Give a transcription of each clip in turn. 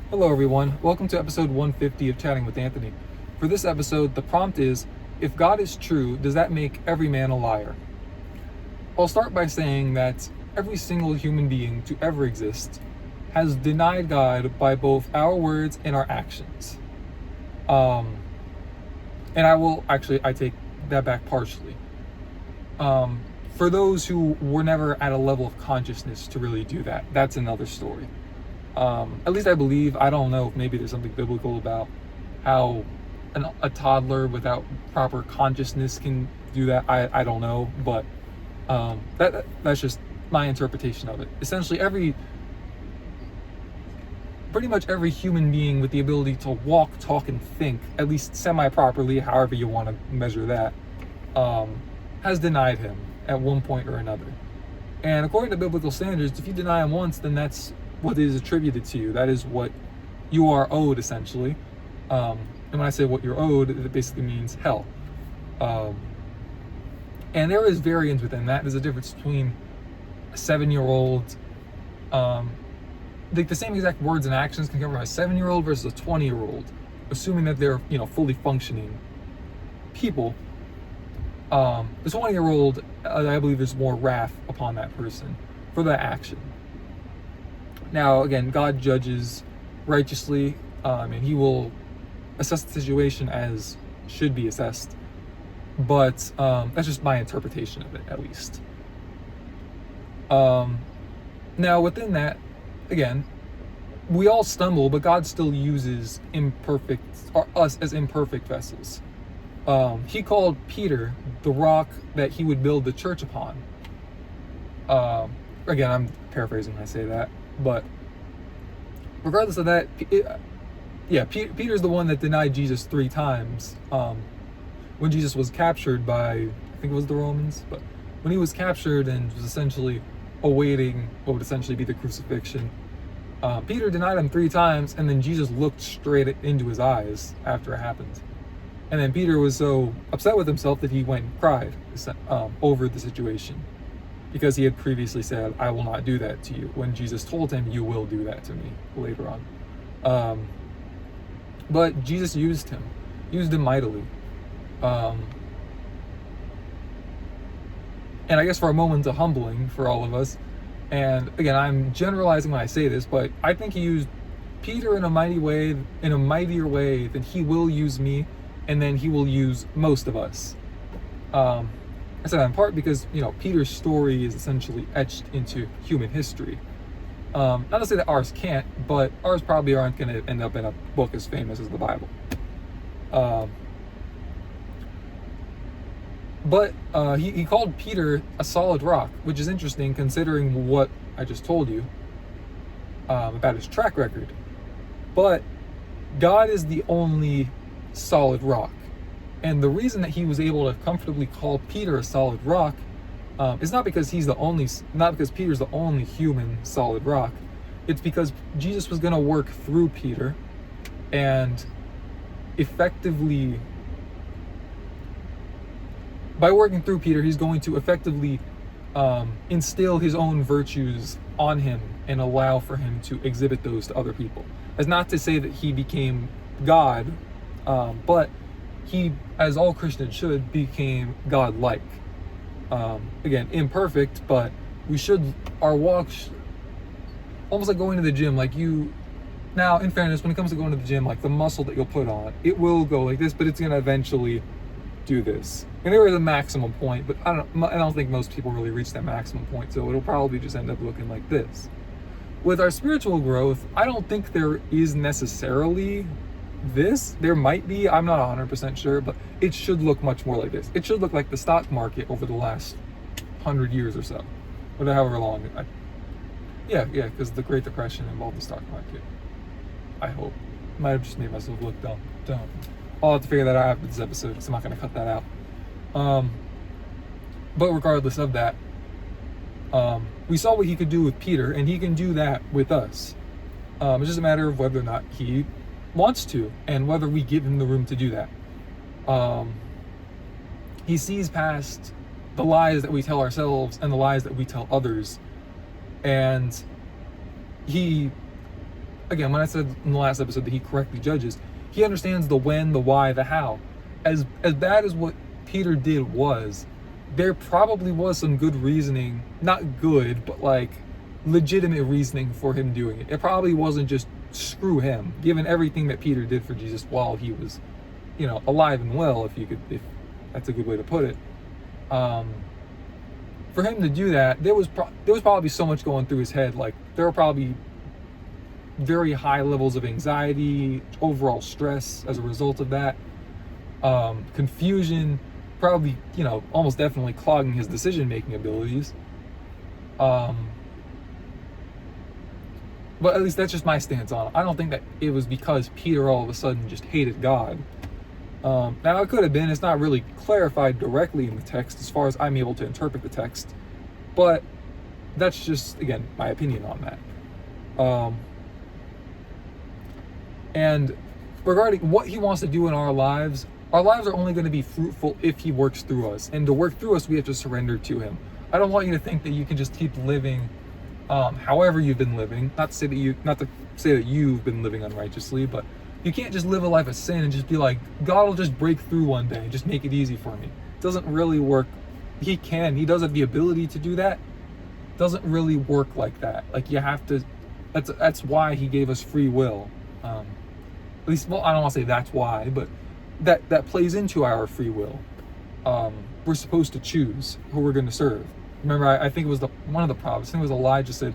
Hello, everyone. Welcome to episode 150 of Chatting with Anthony. For this episode, the prompt is, if God is true, does that make every man a liar? I'll start by saying that every single human being to ever exist has denied God by both our words and our actions. Um, and I take that back partially. For those who were never at a level of consciousness to really do that, that's another story. At least I believe, I don't know if maybe there's something biblical about how a toddler without proper consciousness can do that. I don't know, but that's just my interpretation of it. Essentially, pretty much every human being with the ability to walk, talk, and think, at least semi-properly, however you want to measure that, has denied him at one point or another. And according to biblical standards, if you deny him once, then that's what is attributed to you. That is what you are owed, essentially. And when I say what you're owed, it basically means hell. And there is variance within that. There's a difference between a 7-year-old, like the same exact words and actions can come from a 7-year-old versus a 20-year-old, assuming that they're, fully functioning people. The 20-year-old, I believe there's more wrath upon that person for that action. Now, again, God judges righteously, and he will assess the situation as should be assessed. But that's just my interpretation of it, at least. Now, within that, again, we all stumble, but God still uses us as imperfect vessels. He called Peter the rock that he would build the church upon. Again, I'm paraphrasing when I say that, but regardless of that, Peter's the one that denied Jesus 3 times. When Jesus was captured by, I think it was the Romans, but when he was captured and was essentially awaiting what would essentially be the crucifixion, Peter denied him 3 times, and then Jesus looked straight into his eyes after it happened. And then Peter was so upset with himself that he went and cried over the situation, because he had previously said, I will not do that to you, when Jesus told him, you will do that to me later on. But Jesus used him mightily. And I guess for a moment of humbling for all of us, and again, I'm generalizing when I say this, but I think he used Peter in a mightier way than he will use me, and then he will use most of us. I said that in part because, Peter's story is essentially etched into human history. Not to say that ours can't, but ours probably aren't going to end up in a book as famous as the Bible. But he called Peter a solid rock, which is interesting considering what I just told you about his track record. But God is the only solid rock. And the reason that he was able to comfortably call Peter a solid rock is not because Peter's the only human solid rock. It's because Jesus was going to work through Peter and effectively, by working through Peter, he's going to effectively instill his own virtues on him and allow for him to exhibit those to other people. That's not to say that he became God, but he, as all Christians should, became God-like. Again, imperfect, but our walk, almost like going to the gym, now, in fairness, when it comes to going to the gym, like the muscle that you'll put on, it will go like this, but it's going to eventually do this. And there is a maximum point, but I don't think most people really reach that maximum point, so it'll probably just end up looking like this. With our spiritual growth, I don't think there is necessarily this. There might be, I'm not 100% sure, but it should look much more like this. It should look like the stock market over the last 100 years or so, or however long. Because the Great Depression involved the stock market. I hope. Might have just made myself look dumb. I'll have to figure that out after this episode, because I'm not going to cut that out. But regardless of that, we saw what he could do with Peter, and he can do that with us. It's just a matter of whether or not he wants to, and whether we give him the room to do that. He sees past the lies that we tell ourselves and the lies that we tell others, and he again, when I said in the last episode that he correctly judges, he understands the when, the why, the how. As bad as what Peter did was, there probably was some good reasoning, not good, but like legitimate reasoning for him doing it. It probably wasn't just screw him, given everything that Peter did for Jesus while he was, alive and well, if that's a good way to put it. For him to do that, there was probably so much going through his head. Like, there were probably very high levels of anxiety, overall stress as a result of that, confusion, probably, almost definitely clogging his decision-making abilities. But at least that's just my stance on it. I don't think that it was because Peter all of a sudden just hated God. Now, it could have been. It's not really clarified directly in the text as far as I'm able to interpret the text. But that's just, again, my opinion on that. And regarding what he wants to do in our lives are only going to be fruitful if he works through us. And to work through us, we have to surrender to him. I don't want you to think that you can just keep living however you've been living. Not to say that you've been living unrighteously, but you can't just live a life of sin and just be like, God will just break through one day and just make it easy for me. It doesn't really work. He does have the ability to do that. It doesn't really work like that. Like, you have to, that's why he gave us free will. At least, well, I don't want to say that's why, but that plays into our free will. We're supposed to choose who we're going to serve. Remember, I think it was one of the prophets, I think it was Elijah, said,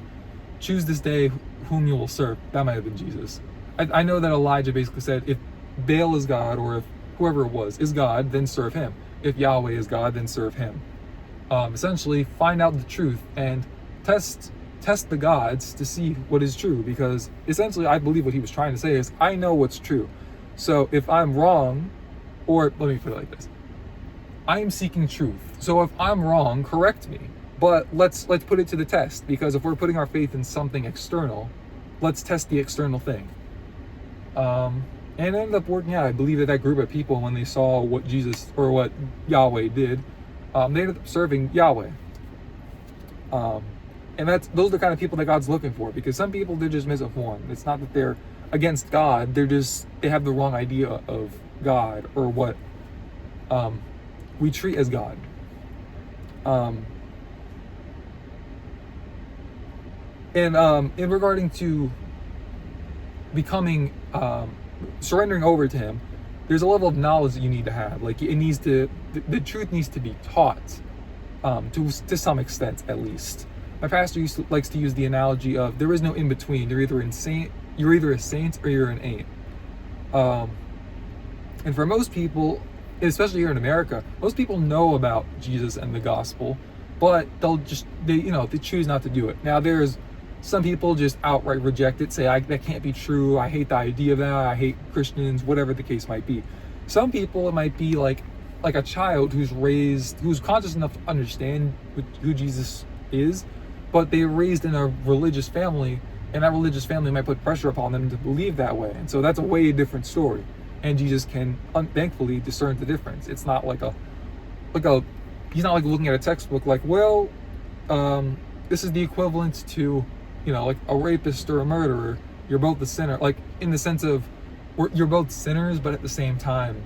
choose this day whom you will serve. That might have been Jesus. I know that Elijah basically said, if Baal is God, or if whoever it was is God, then serve him. If Yahweh is God, then serve him. Essentially, find out the truth and test the gods to see what is true, because essentially I believe what he was trying to say is, I know what's true. So if I'm wrong, or let me put it like this, I am seeking truth. So if I'm wrong, correct me. But let's put it to the test, because if we're putting our faith in something external, let's test the external thing. And it ended up working out. I believe that group of people, when they saw what Jesus or what Yahweh did, they ended up serving Yahweh. And those are the kind of people that God's looking for, because some people, they're just misinformed. It's not that they're against God, they have the wrong idea of God, or what we treat as God. And in regarding to becoming, surrendering over to him, there's a level of knowledge that you need to have. Like, the truth needs to be taught, to some extent at least. My pastor likes to use the analogy of, there is no in between. You're either a saint or you're an ain't. And for most people, especially here in America, most people know about Jesus and the gospel, but they choose not to do it. Now, there's some people just outright reject it, say, that can't be true, I hate the idea of that, I hate Christians, whatever the case might be. Some people, it might be like a child who's conscious enough to understand who Jesus is, but they're raised in a religious family, and that religious family might put pressure upon them to believe that way. And so that's a way different story. And Jesus can, thankfully, discern the difference. It's not he's not like looking at a textbook like, well, this is the equivalent to, like a rapist or a murderer. You're both the sinner. Like, in the sense of, you're both sinners, but at the same time,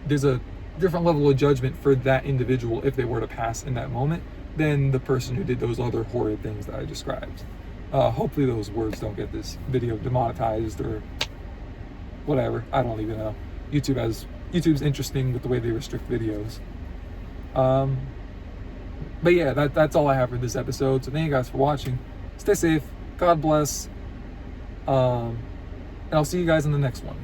there's a different level of judgment for that individual if they were to pass in that moment than the person who did those other horrid things that I described. Hopefully those words don't get this video demonetized or whatever. I don't even know. YouTube's interesting with the way they restrict videos. But yeah, that's all I have for this episode. So thank you guys for watching. Stay safe. God bless. And I'll see you guys in the next one.